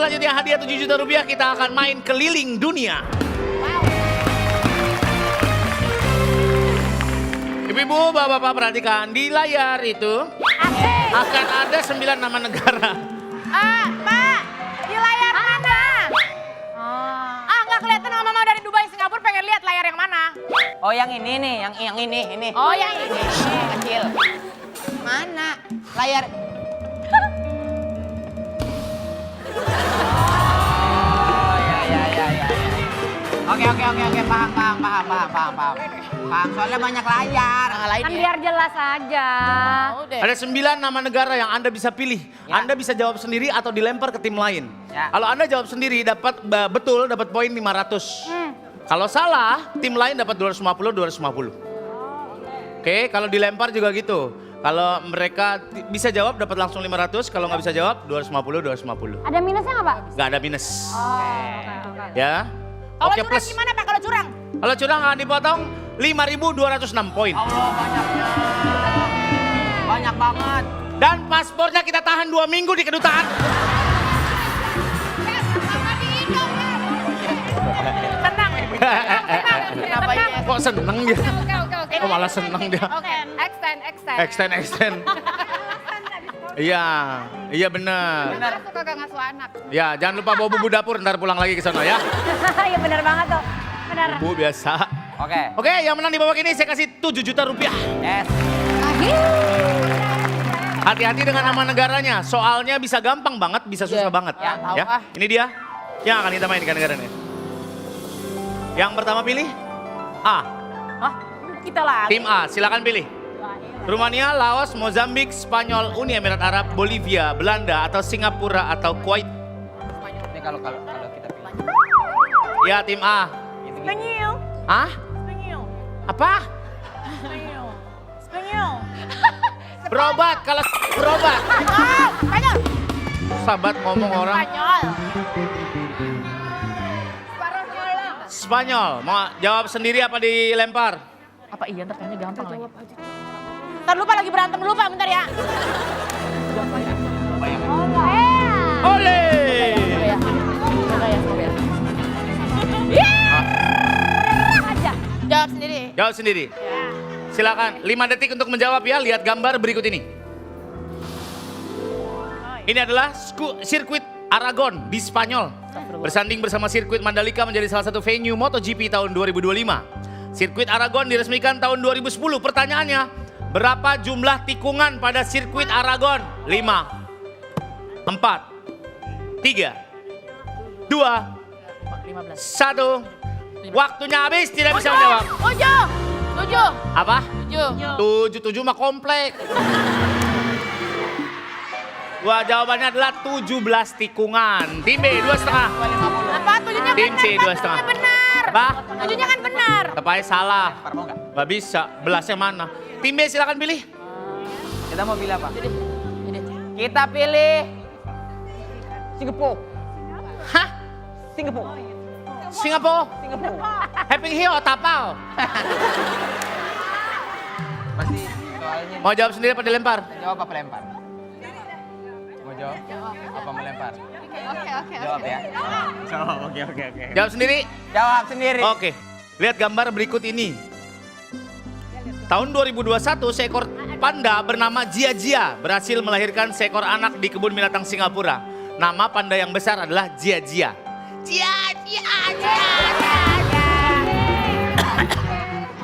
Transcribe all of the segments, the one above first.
selanjutnya hadiah 7 juta rupiah. Kita akan main keliling dunia. Ibu-ibu, bapak-bapak perhatikan. Di layar itu akan ada 9 nama negara. Pak, di layar mana? Nggak kelihatan mama dari Dubai, Singapura, pengen lihat layar yang mana? Oh yang ini nih, yang ini. Oh yang ini. Kecil. Mana? Layar. Oh ya. Oke, paham. Soalnya banyak layar. Kan biar jelas aja. Ada 9 nama negara yang Anda bisa pilih. Ya. Anda bisa jawab sendiri atau dilempar ke tim lain. Ya. Kalau Anda jawab sendiri dapat betul dapat poin 500. Kalau salah, tim lain dapat 250. Oke, kalau dilempar juga gitu. Kalau mereka bisa jawab dapat langsung 500, kalau nggak bisa jawab 250. Ada minusnya nggak, Pak? Nggak ada minus. Oke. Ya. Kalau Oke, curang plus. gimana, Pak? Kalau curang? Kalau curang akan dipotong 5.206 poin. Allah banyaknya. Banyak banget. Dan paspornya kita tahan 2 minggu di kedutaan. Tenang. Kenapa ini? Kok seneng dia? Oke. Oh malah seneng dia. Oke, extend. Extend. Iya benar. Benar. Suka gak ngasuh anak. Ya, jangan lupa bawa bumbu dapur ntar pulang lagi ke sana ya. Iya benar banget tuh. Benar. Bu biasa. Oke. Oke, yang menang di babak ini saya kasih 7 juta rupiah. Yes. Hati-hati dengan nama negaranya, soalnya bisa gampang banget, bisa susah banget. Ya, tahu Ya, ah. ini dia yang akan kita mainkan negaranya. Yang pertama pilih A. Hah? Kita lagi. Tim A, silakan pilih. Rumania, Laos, Mozambik, Spanyol, Uni Emirat Arab, Bolivia, Belanda, atau Singapura, atau Kuwait. Ini kalau kita pilih. Ya, tim A. Spanyol. Ah? Apa? Spanyol. Berobat, kalau berobat. Spanyol. Sahabat ngomong orang. Spanyol. Mau jawab sendiri apa dilempar? Apa iya ntar kayaknya gampang lagi. Ntar lupa lagi berantem dulu Pak, bentar ya. Oleh! Jawab sendiri. Jawab sendiri. Silakan, 5 detik untuk menjawab ya. Lihat gambar berikut ini. Ini adalah sirkuit Aragon di Spanyol. Bersanding bersama sirkuit Mandalika menjadi salah satu venue MotoGP tahun 2025. Sirkuit Aragon diresmikan tahun 2010. Pertanyaannya, berapa jumlah tikungan pada sirkuit Aragon? 5, 4, 3, 2, 1. Waktunya habis, tidak bisa menjawab. 7. Apa? 7. 7 mah komplek. Wah, jawabannya adalah 17 tikungan. Tim B 2,5. Apa? 7-nya Tim benar. C, Pak. 2,5. 7-nya benar. Apa? 7-nya kan benar. Tepai salah. Mau nggak? Gak bisa. Belasnya mana? Tim B silakan pilih. Kita mau pilih apa? Kita pilih Singapura. Hah? Singapura. Singapura? Happy Hill tapal. Masih soalnya Mau jawab sendiri apa dilempar? jawab apa lempar? Mau jawab? Apa melempar? Jawab ya. Oke. Jawab sendiri? Jawab sendiri. Oke. Lihat gambar berikut ini. Tahun 2021 seekor panda bernama Jia berhasil melahirkan seekor anak di kebun binatang Singapura. Nama panda yang besar adalah Jia.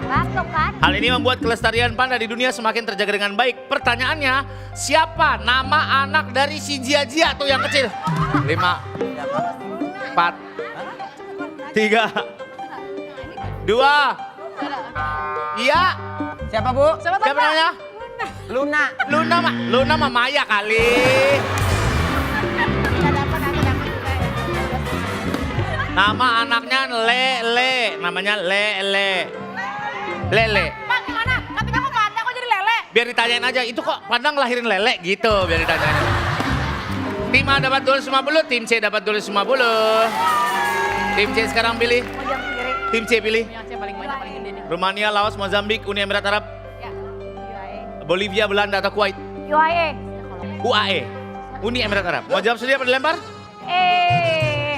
Masuk kan? Hal ini membuat kelestarian panda di dunia semakin terjaga dengan baik. Pertanyaannya, siapa nama anak dari si Jia tuh yang kecil? 5, 4, 3, 2. Iya. Siapa Bu? Siapa namanya? Luna. Luna mah Maya kali. Nama anaknya Lele, namanya Lele. Pak gimana? Kata kamu gak ada kok jadi lele. Biar ditanyain aja, itu kok Padang lahirin lele gitu, biar ditanyain. Tim A dapat 250, tim C dapat 250. Tim C sekarang pilih. Mau jawab sendiri. Tim C pilih. Yang C paling banyak paling gede nih. Rumania, Laos, Mozambik, Uni Emirat Arab, Ya. Bolivia, Belanda atau Kuwait. UAE. UAE. Uni Emirat Arab. Mau jawab sendiri apa dilempar?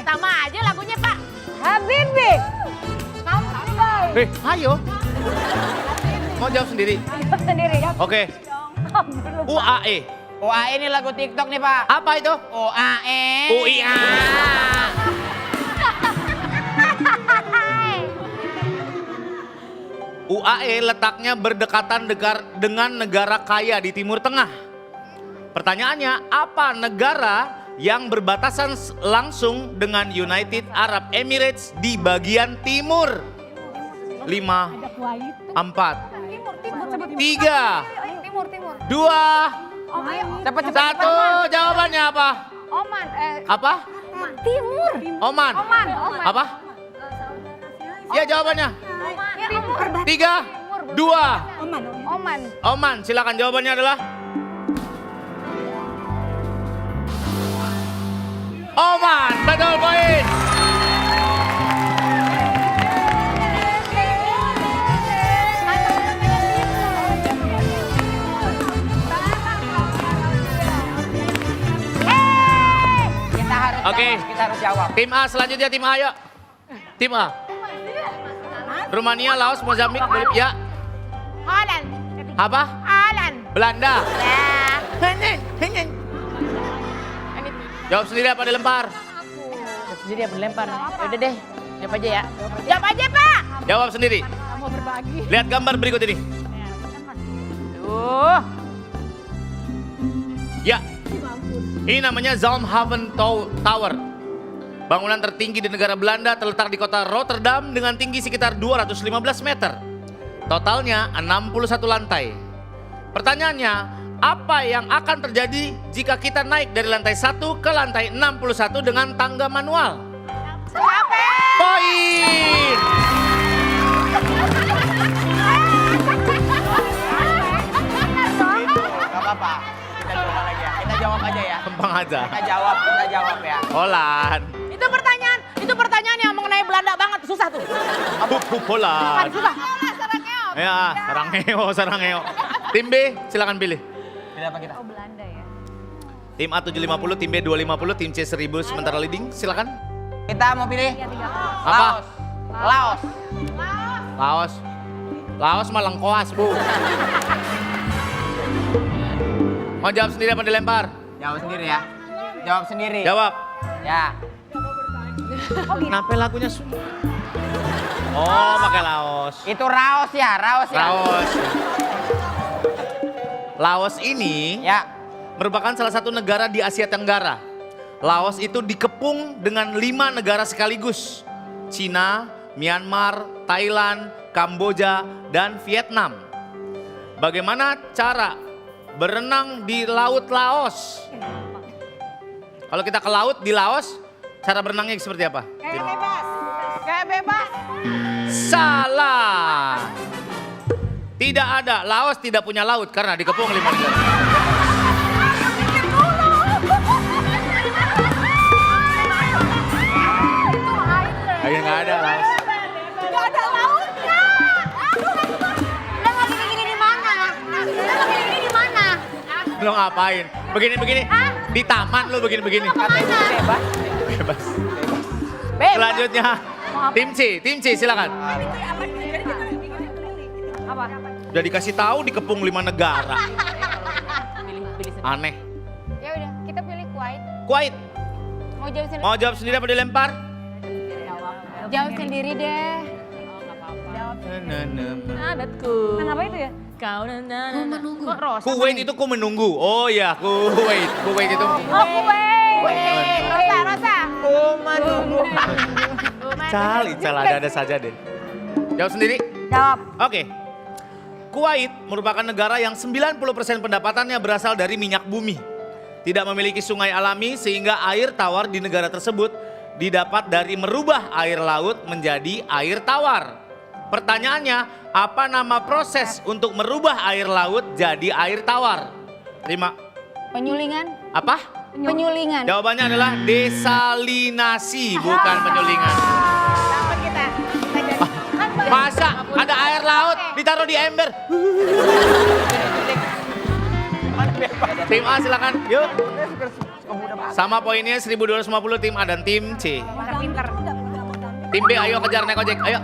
Sama aja lagunya, Pak. Habibi. Ayo. Mau jawab sendiri? Sendiri ya. Oke. UAE. UAE ini lagu TikTok nih Pak. Apa itu? UAE. UIA. UAE letaknya berdekatan dengan negara kaya di Timur Tengah. Pertanyaannya, apa negara yang berbatasan langsung dengan United Arab Emirates di bagian timur? 5, 4, 3, Timur. 2, Cepet. 1. Jawabannya apa? Oman. Apa? Timur. Oman. Oman. Apa? Ya jawabannya. Timur. 3, 2. Oman. Oman, silakan jawabannya adalah Oman, betul poin. Kita harus jawab. Tim A selanjutnya tim A yuk. Tim A. Rumania, Laos, Mozambik, Bolivia. Holland. Apa? Holland. Belanda. Ya. Jawab sendiri apa dilempar? Sendiri apa dilempar? Ya udah deh, jawab aja ya. Jawab aja, Pak. Jawab sendiri. Mau berbagi. Lihat gambar berikut ini. Ya. Ini namanya Zalmhaven Tower. Bangunan tertinggi di negara Belanda terletak di kota Rotterdam dengan tinggi sekitar 215 meter. Totalnya 61 lantai. Pertanyaannya, apa yang akan terjadi jika kita naik dari lantai 1 ke lantai 61 dengan tangga manual? Poin! Gak apa-apa, kita coba lagi ya. Kita jawab aja ya. Gampang aja. Kita jawab ya. Holan. Itu pertanyaan yang mengenai Belanda banget, susah tuh. Holan. Susah. Ya, sarangeo. Tim B, silakan pilih. Pilih apa kita? Belanda ya. Tim A 750, tim B 250, tim C 1000 sementara leading. Silakan. Kita mau pilih Apa? Laos. Laos mah lengkoas, Bu. Mau jawab sendiri apa dilempar? Jawab sendiri ya. Jawab sendiri. Jawab. Ya. Kenapa lagunya Oh, pakai Laos. Itu Raos ya. Laos. Laos ini Ya. merupakan salah satu negara di Asia Tenggara. Laos itu dikepung dengan 5 negara sekaligus. Cina, Myanmar, Thailand, Kamboja, dan Vietnam. Bagaimana cara berenang di Laut Laos? Kalau kita ke laut di Laos, cara berenangnya seperti apa? Kayak bebas. Salah. Tidak ada, Laos tidak punya laut karena dikepung 5 negara. Ayo nggak ada Laos. Gak ada lautnya. Lo mau gini-gini di mana? Lo ngapain? Begini-begini. Di taman lo begini-begini. Kata ibu bebas. Bebas. Bebas. Selanjutnya tim C silakan. Apa? Udah dikasih tahu dikepung 5 negara. Aneh. Ya udah, kita pilih Kuwait. Kuwait. Mau jawab sendiri? Mau jawab sendiri apa dilempar? Jawab sendiri deh. Adatku. Kenapa itu ya? Kau menunggu. Kok Rosa? Kuwait itu ku menunggu. Oh ya, Kuwait. Kuwait itu. Oh, Kuwait. Rosa. Menunggu. Ical ada saja deh. Jawab sendiri. Jawab. Oke. Kuwait merupakan negara yang 90% pendapatannya berasal dari minyak bumi. Tidak memiliki sungai alami sehingga air tawar di negara tersebut didapat dari merubah air laut menjadi air tawar. Pertanyaannya, apa nama proses untuk merubah air laut jadi air tawar? 5. Penyulingan. Apa? Penyulingan. Jawabannya adalah desalinasi, bukan penyulingan. Selamat kita. Masa ada air laut ditaruh di ember? Tim A silakan, yuk. Sama poinnya 1250 tim A dan tim C. Pinter-pinter. Tim B ayo kejar naik ojek, ayo.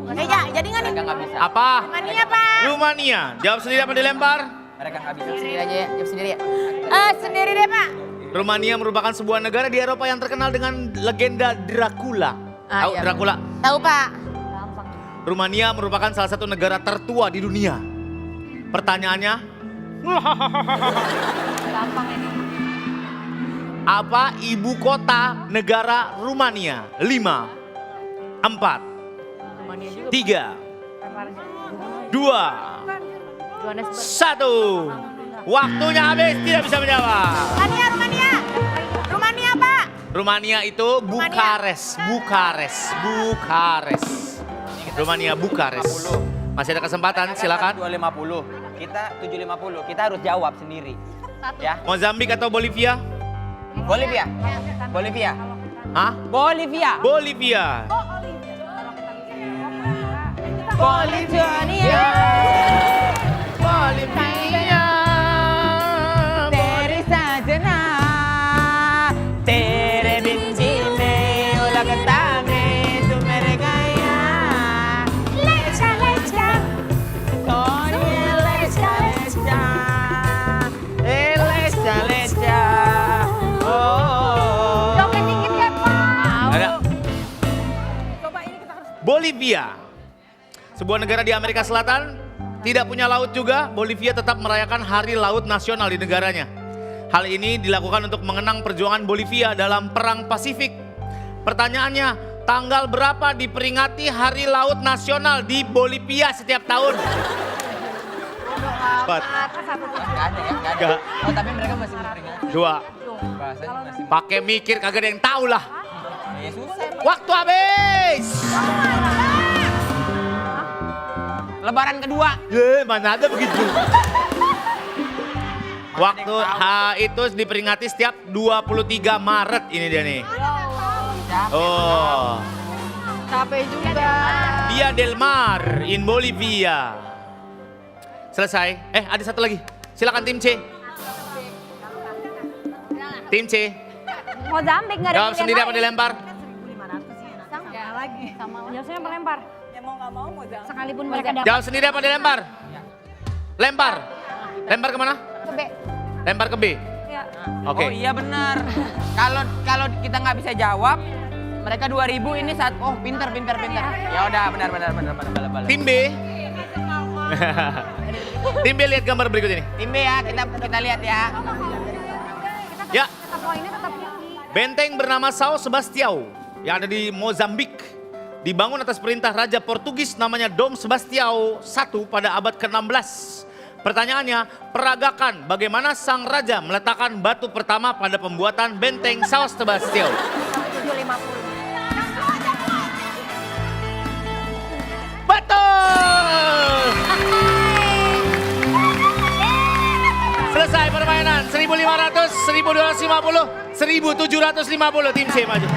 Oke, ya, jadi nggak nih? Mereka nggak bisa. Apa? Mania, Pak. Rumania. Jawab sendiri apa dilempar? Mereka nggak bisa. Sendiri aja ya, jawab sendiri ya. Sendiri deh, Pak. Rumania merupakan sebuah negara di Eropa yang terkenal dengan legenda Dracula. Tahu iya. Dracula? Tahu, Pak. Rumania merupakan salah satu negara tertua di dunia. Pertanyaannya, Gampang ini. apa ibu kota negara Rumania? 5, 4, 3, 2, 1. Waktunya habis, tidak bisa menjawab. Rumania. Rumania, Pak. Rumania itu Bukares. Rumania Bukares. Masih ada kesempatan, silakan. 250. Kita 750. Kita harus jawab sendiri. Ya. Mozambik atau Bolivia? Bolivia. Bolivia. Hah? Bolivia. Bolivia. Bolivia. Bolivia. Tere sajana. Tere binti me ulah ketame tu meregaya. Lecha. Sonia lecha. Lecha. Oh. Coba dikit ya, Pak. Ada. Bolivia. Sebuah negara di Amerika Selatan, tidak punya laut juga, Bolivia tetap merayakan Hari Laut Nasional di negaranya. Hal ini dilakukan untuk mengenang perjuangan Bolivia dalam Perang Pasifik. Pertanyaannya, tanggal berapa diperingati Hari Laut Nasional di Bolivia setiap tahun? Empat, Nggak ada ya, nggak ada. Nggak. Oh, tapi mereka masih memperingati. 2, Bahasanya masih. pakai mikir kagak ada yang tahu lah. Ya susah. Waktu habis. Lebaran kedua. Mana ada begitu? Waktu itu diperingati setiap 23 Maret ini dia nih. Oh, Capek juga. Dia Del Mar in Bolivia. Selesai. Ada satu lagi. Silakan tim C. Tim C. Mozambik nggak ada Jawab pilihan sendiri apa lain. dilempar? Jawabnya melempar. Sekalipun mereka dapat. Jawab sendiri apa dilempar? Lempar. Lempar kemana? Ke B. Lempar ke B. Ya. Oke. Oh iya benar. Kalau kita nggak bisa jawab, mereka 2000 ini saat pinter. Ya udah benar. Tim B. Tim B lihat gambar berikut ini. Tim B ya, kita lihat ya. Ya. Poinnya tetap Benteng bernama São Sebastião yang ada di Mozambik dibangun atas perintah Raja Portugis namanya Dom Sebastião I pada abad ke-16. Pertanyaannya, peragakan bagaimana sang raja meletakkan batu pertama pada pembuatan benteng São Sebastião. 750. Betul! Selesai permainan, 1.500, 1.250, 1.750 tim C maju.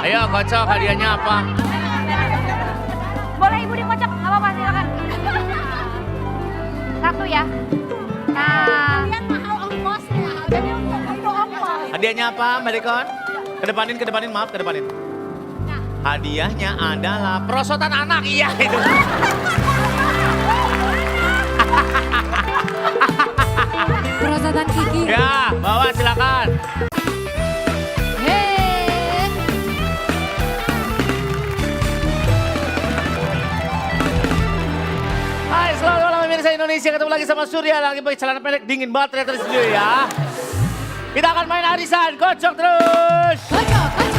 Ayo kocok, hadiahnya apa? Boleh ibu dikocok, nggak apa-apa silakan. Satu ya. Nah. Hadiahnya apa, Mbak Dekon? Kedepanin, maaf, kedepanin. Hadiahnya adalah perosotan anak, iya itu. Perosotan gigi. Ya, bawa silakan. Hai, selamat malam pemirsa Indonesia. Ketemu lagi sama Surya, lagi pakai celana pendek, dingin banget ternyata di studio ya. Kita akan main arisan, kocok terus. Kocok terus.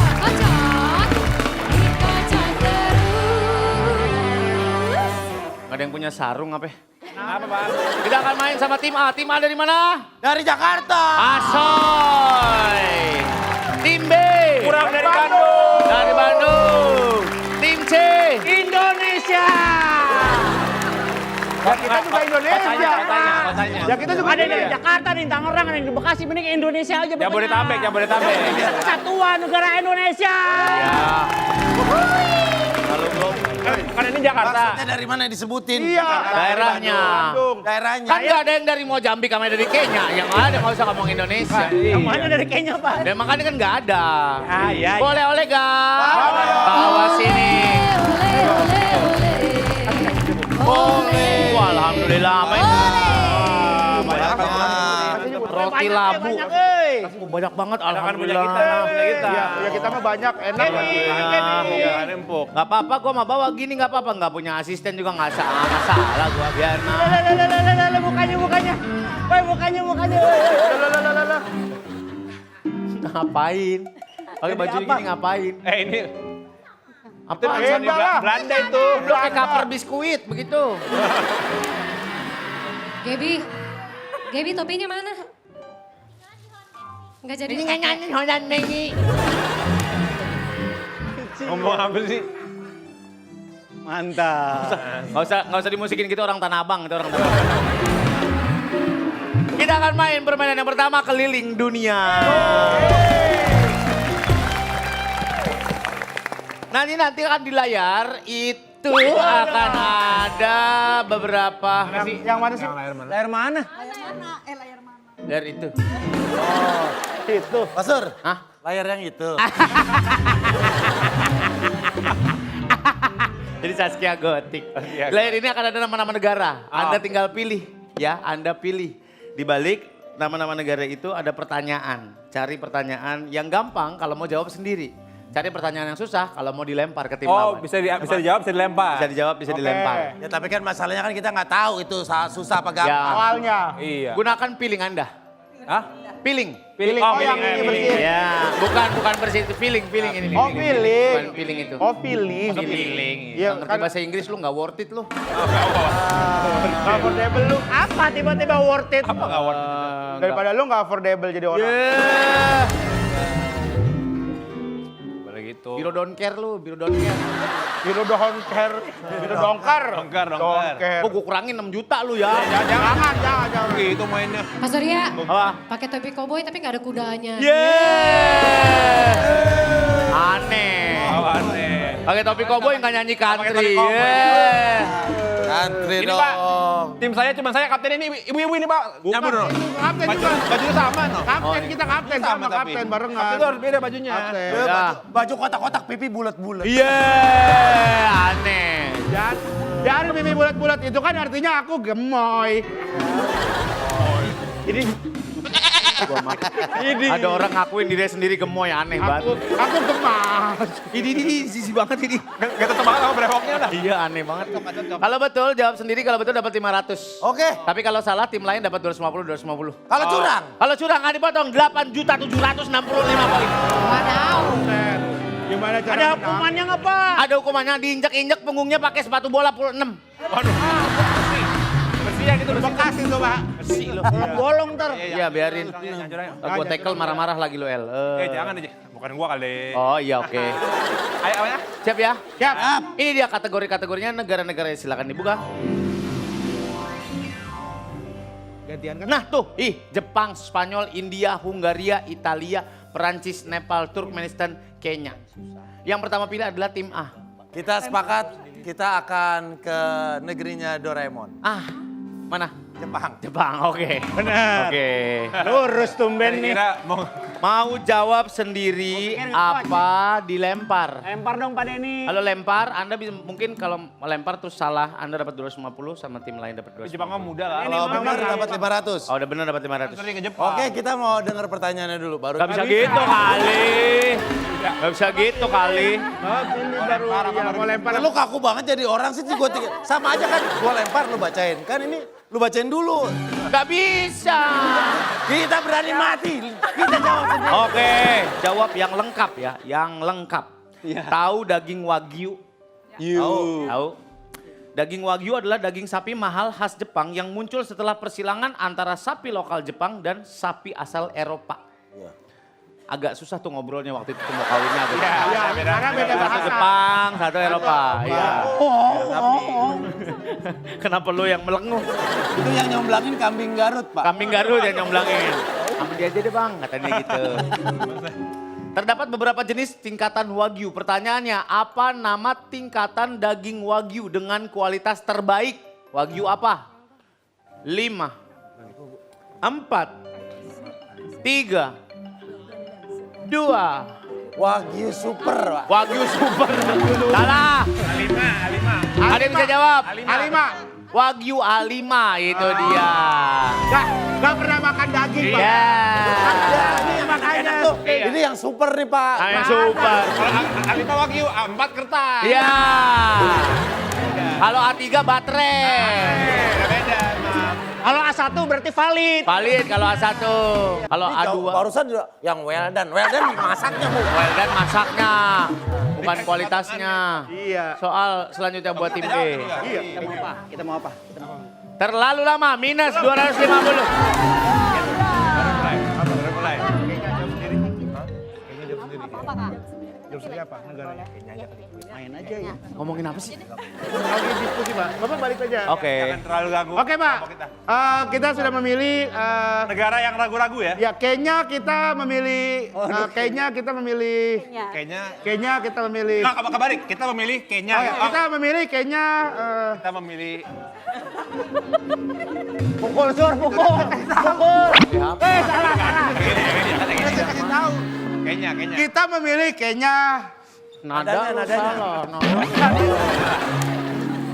Gak ada yang punya sarung apa? Apa Pak? Kita akan main sama tim A. Tim A dari mana? Dari Jakarta. Asoy. Tim B. Kurang dari Bandung. Dari Bandung. Tim C. Indonesia. Ya kita juga Indonesia. Kotanya. Ya kita juga Ada yang dari Indonesia. Jakarta, ada yang Tangerang, ada yang di Bekasi, mending Indonesia aja. Jabodetabek. Kesatuan negara Indonesia. Ya. Kalau belum. Kan ini Jakarta. Maksudnya dari mana disebutin? Iya. Daerahnya. Bandung. Daerahnya. Kan nggak ada yang dari Mozambik sama dari Kenya. Yang ada nggak usah ngomong Indonesia. Yang mana dari Kenya, Pak? Dan makanya kan nggak ada. Ah, iya. Boleh oleh guys. Bawa sini. Boleh. Wah, alhamdulillah. Banyak Roti labu. Banyak, euy. Oh, banyak banget Punya alhamdulillah. kita. Ya kita mah banyak, enak. Bukan empuk. Gak apa-apa, gue mah bawa gini gak apa-apa. Gak punya asisten juga gak salah gue. Biar Mukanya. Woi, mukanya. ngapain? Pakai baju gini ngapain? Ini Apa? tulisan di Belanda itu. Lu kayak cover biskuit begitu. Gaby topinya mana? Enggak jadi. Nyanyi Honan Mengi. Ngomong apa sih? Mantap. Gak usah dimusikin gitu orang Tanah Abang. Itu orang Tanah Abang. Kita akan main permainan yang pertama, keliling dunia. Nanti akan di layar itu akan ada beberapa. Yang mana sih? Layar mana? Layar itu. Itu. Mas Sur, Hah? layar yang itu. Jadi Saskia Gotik. Layar ini akan ada nama-nama negara. Anda tinggal pilih. Ya, Anda pilih. Di balik nama-nama negara itu ada pertanyaan. Cari pertanyaan yang gampang kalau mau jawab sendiri. Cari pertanyaan yang susah kalau mau dilempar ke tim Oh, lawan. bisa dijawab, bisa dilempar. Bisa dijawab, bisa dilempar. Ya tapi kan masalahnya kan kita nggak tahu itu susah apa gampang. Ya. Awalnya. Iya. Gunakan piling Anda. Hah? Piling. Pilih. Oh, yang ini bersih. Ya, bukan bersih itu feeling ini. Oh, feeling. Bukan feeling itu. Oh, feeling. Feeling. Iya, Nggak ngerti kan- bahasa Inggris lu nggak worth it lu. Affordable lu. Apa tiba-tiba worth it? Apa nggak worth it? Daripada lu nggak affordable jadi orang. Yeah. Boleh gitu. Biro don't care lu, biro don't care. Biro dongker. Biro dongkar. Dongkar. Oh, gua kurangin 6 juta lu ya. Jangan. Gitu mainnya. Mas Surya, Apa? pakai topi koboi tapi nggak ada kudanya. Yeah. Aneh. Oh, aneh. Pakai topi koboi nggak nyanyi country. topi koboi. Yeah. Antri Ini dong. Pak, tim saya cuma saya kapten ini, ibu-ibu ini Pak. Nyambur dong. Kapten juga. Bajunya sama no. Kapten kita kapten sama Sama tapi. kapten barengan. Kapten itu harus beda bajunya. Kapten. Udah. Baju kotak-kotak pipi bulat-bulat. Iya, aneh. Dan mimi bulat-bulat itu kan artinya aku gemoy. Ini ada orang ngakuin diri sendiri gemoy, aneh banget. Aku gemas. Ini sisi banget ini. Gak tetep banget sama brewoknya udah. Iya, aneh banget. Kalau betul jawab sendiri, kalau betul dapat 500. Oke. Tapi kalau salah tim lain dapat 250. Kalau curang. Kalau curang nggak dipotong 8.765 poin. Gimana cara Ada hukumannya nggak, Pak? Ada hukumannya diinjek-injek punggungnya pakai sepatu bola 6. Bersih ya gitu. bekas itu, Pak? Bersih lo. Bolong ntar. Iya, biarin. Gua tackle marah-marah lagi lo, El. Jangan aja. Bukan gua kali. Oh iya, oke. Ayo, ya. Siap ya? Siap. Ini dia kategori-kategorinya negara-negara, silakan dibuka. Gantian kan? Nah tuh, Jepang, Spanyol, India, Hungaria, Italia, Perancis, Nepal, Turkmenistan, Kenya. Yang pertama pilih adalah tim A. Kita sepakat kita akan ke negerinya Doraemon. Mana? Jepang. Jepang, oke. Benar. Oke. Lurus tumben nih. Kira mau Mau jawab sendiri apa dilempar? Lempar dong Pak Denny. Kalau lempar, Anda bisa mungkin kalau melempar terus salah, Anda dapat 250 sama tim lain dapat 250. Jepang mah muda lah. Kalau benar dapat 500. Oh, udah bener dapat 500. Sering ke Jepang. Oke, kita mau dengar pertanyaannya dulu baru. Gak bisa gitu kali. Gak bisa gitu kali. Mau lempar. Lu kaku banget jadi orang sih gua sama aja kan gua lempar lu bacain. Kan ini lu bacain dulu. Gak bisa. Kita berani mati. Kita jawab sendiri. Oke, jawab yang lengkap ya, yang lengkap. Tahu daging wagyu? Tahu. Daging wagyu adalah daging sapi mahal khas Jepang yang muncul setelah persilangan antara sapi lokal Jepang dan sapi asal Eropa. agak susah tuh ngobrolnya waktu itu mau kawinnya. Agak Iya, karena beda Satu bahasa. Jepang, satu Eropa. Iya. Kenapa lu yang melenguh? Itu yang nyomblangin kambing Garut, Pak. Kambing Garut yang nyomblangin. Sama dia aja deh bang, katanya gitu. Terdapat beberapa jenis tingkatan Wagyu. Pertanyaannya, apa nama tingkatan daging Wagyu dengan kualitas terbaik? Wagyu apa? 5, 4, 3, 2. Wagyu super, Pak. Wagyu super. Salah. Ada yang bisa jawab? A5. Wagyu A5 itu dia. Gak pernah makan daging, Pak. Iya. Ini makanya tuh. Ini yang super nih, Pak. Nah, yang super. A5 Wagyu, A4 kertas. Iya. Kalau A3 baterai. Beda, Mam. Kalau A1 berarti valid. Valid kalau A1. Kalau Ini A2. barusan juga yang well done. Well done masaknya, Bu. Well dan masaknya. Bukan kualitasnya. Iya. Soal selanjutnya buat tim B. Iya. Kita mau apa? Terlalu lama, minus 250. Baru mulai. Jawab sendiri apa? Negaranya? Main aja ya. Ngomongin apa sih? Lagi diskusi, Pak. Bapak balik aja. Oke. Jangan terlalu ganggu. Oke, Pak. kelompok kita. Kita sudah memilih Negara yang ragu-ragu ya. ya Kenya kita memilih Kenya kita memilih Kayaknya. Kenya kita memilih Nah, kebalik. Kita memilih Kenya. Oh, ya, kita memilih Kenya Kita memilih. pukul pukul. Kasih tahu. Kenya. Kita memilih Kenya. Nada lu nadanya. salah.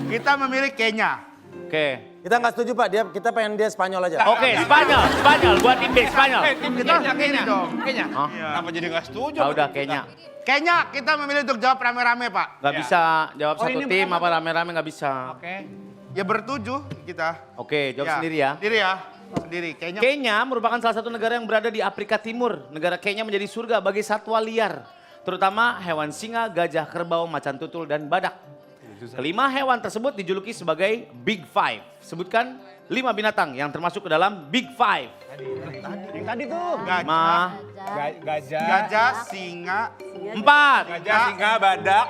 Kita memilih Kenya. Oke. Kita nggak setuju, Pak. Kita pengen dia Spanyol aja. Oke, Spanyol buat tim B, Spanyol. Tim Kita Kenya. dong. Kenya. Hah? Kenapa jadi nggak setuju? Ah, udah Kenya. Kenya kita memilih untuk jawab rame-rame, Pak. Nggak Ya. bisa jawab Oh, satu ini tim bukan apa rame-rame nggak bisa. Oke. Ya bertujuh kita. Oke, jawab sendiri ya. Sendiri ya. Sendiri. Kenya. Kenya merupakan salah satu negara yang berada di Afrika Timur. Negara Kenya menjadi surga bagi satwa liar, terutama hewan singa, gajah, kerbau, macan tutul, dan badak. Kelima hewan tersebut dijuluki sebagai Big Five. Sebutkan 5 binatang yang termasuk ke dalam Big Five. Yang tadi tuh. Gajah. Gajah, singa, 4, Gajah, singa, badak,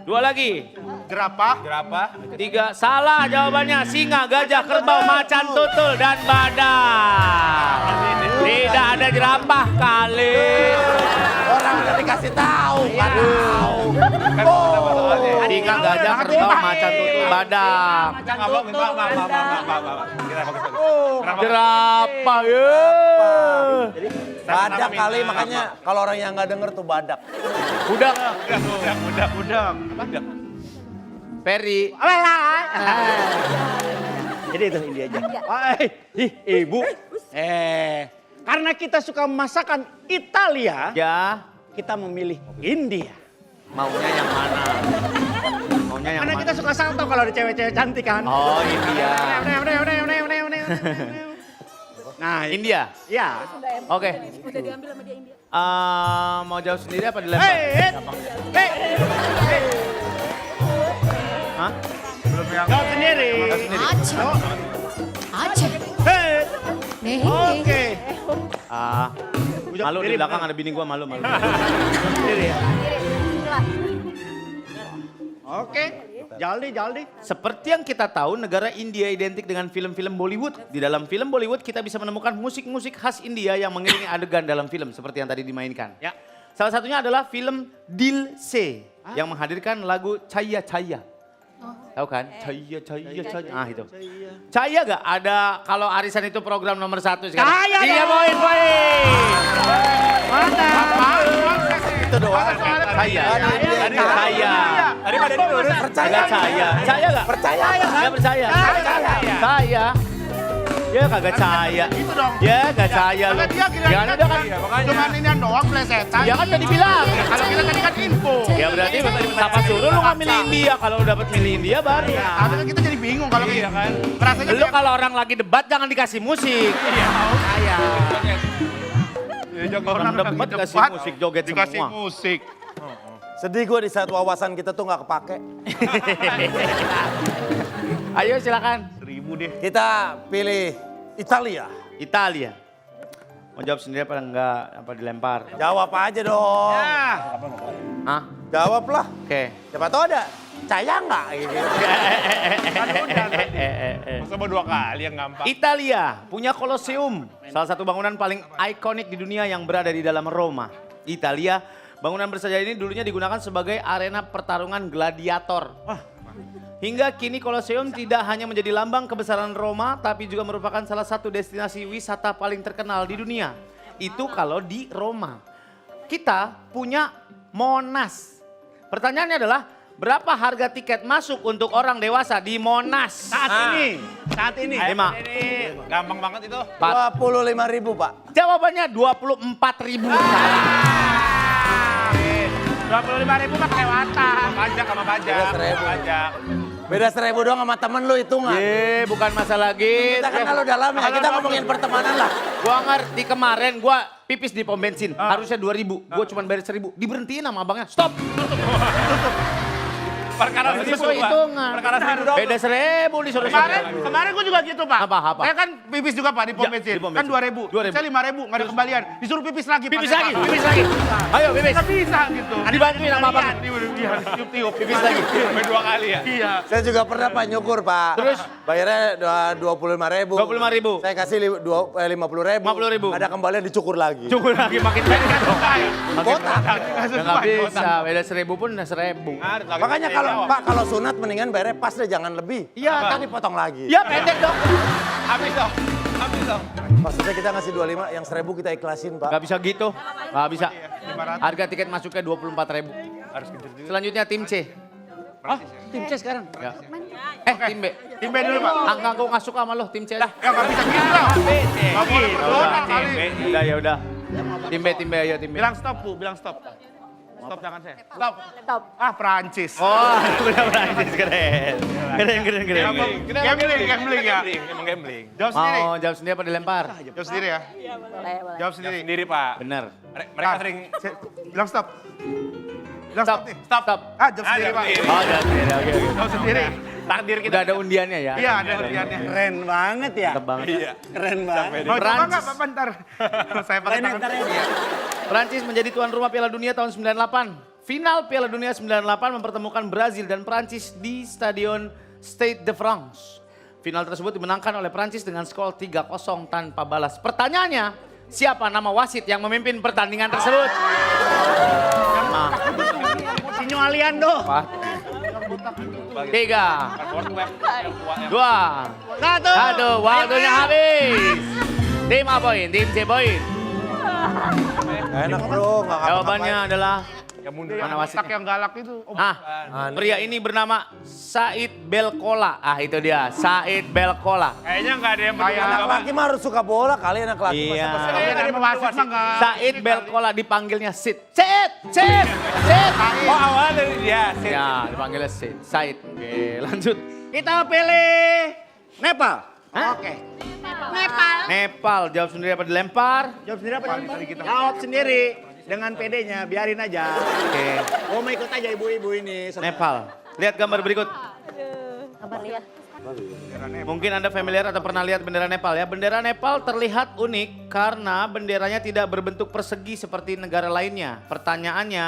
2 lagi, jerapah. jerapah. 3, salah jawabannya. Singa, gajah, kerbau, macan tutul, dan badak. Tidak ada jerapah kali. Orang udah dikasih tahu, Pak. Singa, gajah, kerbau, macan tutul, badak. Jerapah ya. Badak kali, makanya kalau orang yang nggak denger tuh badak. Udah. Udah. Ferry. Jadi itu ini aja. Ibu. Karena kita suka masakan Italia, Ya. kita memilih India. Maunya yang mana? Maunya yang Karena mana? kita suka salto kalau ada cewek-cewek cantik kan. Oh, India. Nah, India. ya. Oke. Mau jawab sendiri apa dilempar? Hah? Jawab sendiri. Oke. Malu di belakang ada bini gua malu. Sendiri ya. Oke. Jaldi. Seperti yang kita tahu, negara India identik dengan film-film Bollywood. Di dalam film Bollywood kita bisa menemukan musik-musik khas India yang mengiringi adegan dalam film seperti yang tadi dimainkan. Ya. Salah satunya adalah film Dil Se yang menghadirkan lagu Chaya Chaya. Tahu kan? Chaya Chaya Chaya. Ah itu. Chaya gak? Ada kalau arisan itu program nomor 1 sekarang. Chaya Iya, dong. poin. Itu doang. Chaya. Ada Chaya. Daripada dia lurus. Agak Chaya. Chaya gak? Percaya. Gak percaya. Saya. Ya kagak Chaya. Gitu dong. Ya gak Chaya lu. Karena dia kira Ya kan udah kan. cuman ini doang plesetan. Ya kan tadi bilang. Kalau kita tadi kan info. Ya berarti siapa suruh lu nggak milih India. Kalau lu dapet milih India baru. Tapi kan kita jadi bingung kalau Iya kan. Rasanya Lu kalau orang lagi debat jangan dikasih musik. Orang debat dikasih musik joget dikasih semua. musik. Sedih gue di saat wawasan kita tuh nggak kepake. Ayo silakan. 1000 deh. Kita pilih Italia. Italia. Mau jawab sendiri apa enggak? Apa dilempar? Jawab aja dong. Hah? Jawab lah. Oke. Siapa tahu ada caya nggak? Gitu. Masa mau 2 kali yang gampang. Italia punya Colosseum, salah satu bangunan paling ikonik di dunia yang berada di dalam Roma. Italia, bangunan bersejarah ini dulunya digunakan sebagai arena pertarungan gladiator. Hingga kini Colosseum tidak hanya menjadi lambang kebesaran Roma, tapi juga merupakan salah satu destinasi wisata paling terkenal di dunia. Itu kalau di Roma. Kita punya Monas. Pertanyaannya adalah, berapa harga tiket masuk untuk orang dewasa di Monas? Saat ini. 5. Ini gampang banget itu. 25.000 Pak. Jawabannya 24.000. 25.000 mah kelewatan. Sama pajak. Beda 1.000. Pajak. Beda 1.000 doang sama temen lu hitungan. Bukan masalah gitu. Kita kan kalau dalam ya, kita ngomongin pertemanan lah. Gua ngerti kemarin gua pipis di pom bensin. Harusnya 2.000. Gua cuma bayar 1.000. Diberhentiin sama abangnya. Stop. Perkara seribu, Sesuai Pak. hitungan. Perkara seribu dong. Beda 1.000 disuruh. Kemarin gue juga gitu Pak. Apa? Saya kan pipis juga Pak di pom Ya, bensin. di pom Kan bensin. 2.000. Saya 5.000 nggak ada kembalian. Disuruh pipis lagi. Pipis pakai lagi, Pak. pipis lagi. Ayo pipis. Nggak bisa gitu. Dibantuin sama abang. Iya, tiup-tiup. Pipis lagi. Sampai 2 kali ya. Iya. Saya juga pernah Pak nyukur Pak. Terus? Bayarnya 25.000. 25.000. Saya kasih 50.000. 50.000. Ada kembalian dicukur lagi. Cukup lagi makin pendek dong. Botak. Ya nggak bisa. Beda 1.000 pun udah 1.000. Makanya kalau Pak kalau sunat mendingan bayarnya pas deh jangan lebih. Iya. Kan dipotong lagi. Ya pendek dong. Habis dong. Maksudnya kita ngasih 25, yang 1.000 kita ikhlasin Pak. Gak bisa gitu. Gak bisa. Harga tiket masuknya 24.000. Harus kejar juga. Selanjutnya tim C. Tim C sekarang. Ya. Tim B. Tim B dulu Pak. Enggak, gue gak suka sama lo, tim C aja. Ya nggak bisa gitu lah. Nggak boleh berdoa kali. Ya udah. Tim B ayo tim B. Bilang stop Bu, bilang stop. Stop jangan saya. Stop. Ah Prancis. Oh, udah Prancis keren. Keren. Gambling ya. Emang gambling. Jawab sendiri. Mau jawab sendiri apa dilempar? Jawab sendiri ya. Jawab sendiri. Sendiri, Pak. Bener. Mereka Ah, sering bilang stop. Bilang Stop. stop nih. Stop. Ah, jawab sendiri Pak. Oh, jawab sendiri. Oke. Jawab sendiri. takdir kita. Udah ada undiannya ya? Iya, ada undiannya. Keren banget ya. Mantap banget. Iya. Keren banget. Mau coba Prancis. nggak Pak Bentar? Saya pakai Ini tangan. ntar ya. Prancis menjadi tuan rumah Piala Dunia tahun 98. Final Piala Dunia 98 mempertemukan Brazil dan Prancis di Stadion Stade de France. Final tersebut dimenangkan oleh Prancis dengan skor 3-0 tanpa balas. Pertanyaannya, siapa nama wasit yang memimpin pertandingan tersebut? Sinyo Aliando. 3, 2, Satu. 1, waktunya habis. Tim A poin, tim C poin. Enak bro, nggak Jawabannya adalah Yang mundur. mana Wasak wasitnya? yang galak itu. Oh, Pria ini bernama Said Belkola. Itu dia, Said Belkola. Kayaknya nggak ada yang Kayak Anak berdua. laki mah harus suka bola kali anak laki. Iya. Kayaknya dari wasit mah nggak. Said Belkola dipanggilnya Sid. Sid. Oh awalnya dari dia. Ya, dipanggilnya Sid. Said. Oke, lanjut. Kita pilih Nepal. Oke. Nepal, jawab sendiri apa dilempar? Jawab sendiri apa dilempar? Jawab sendiri. Dengan PD-nya, biarin aja. Oke, Oh, mau ikut aja ibu-ibu ini. Nepal. Lihat gambar berikut. Mungkin Anda familiar atau pernah lihat bendera Nepal ya. Bendera Nepal terlihat unik karena benderanya tidak berbentuk persegi seperti negara lainnya. Pertanyaannya,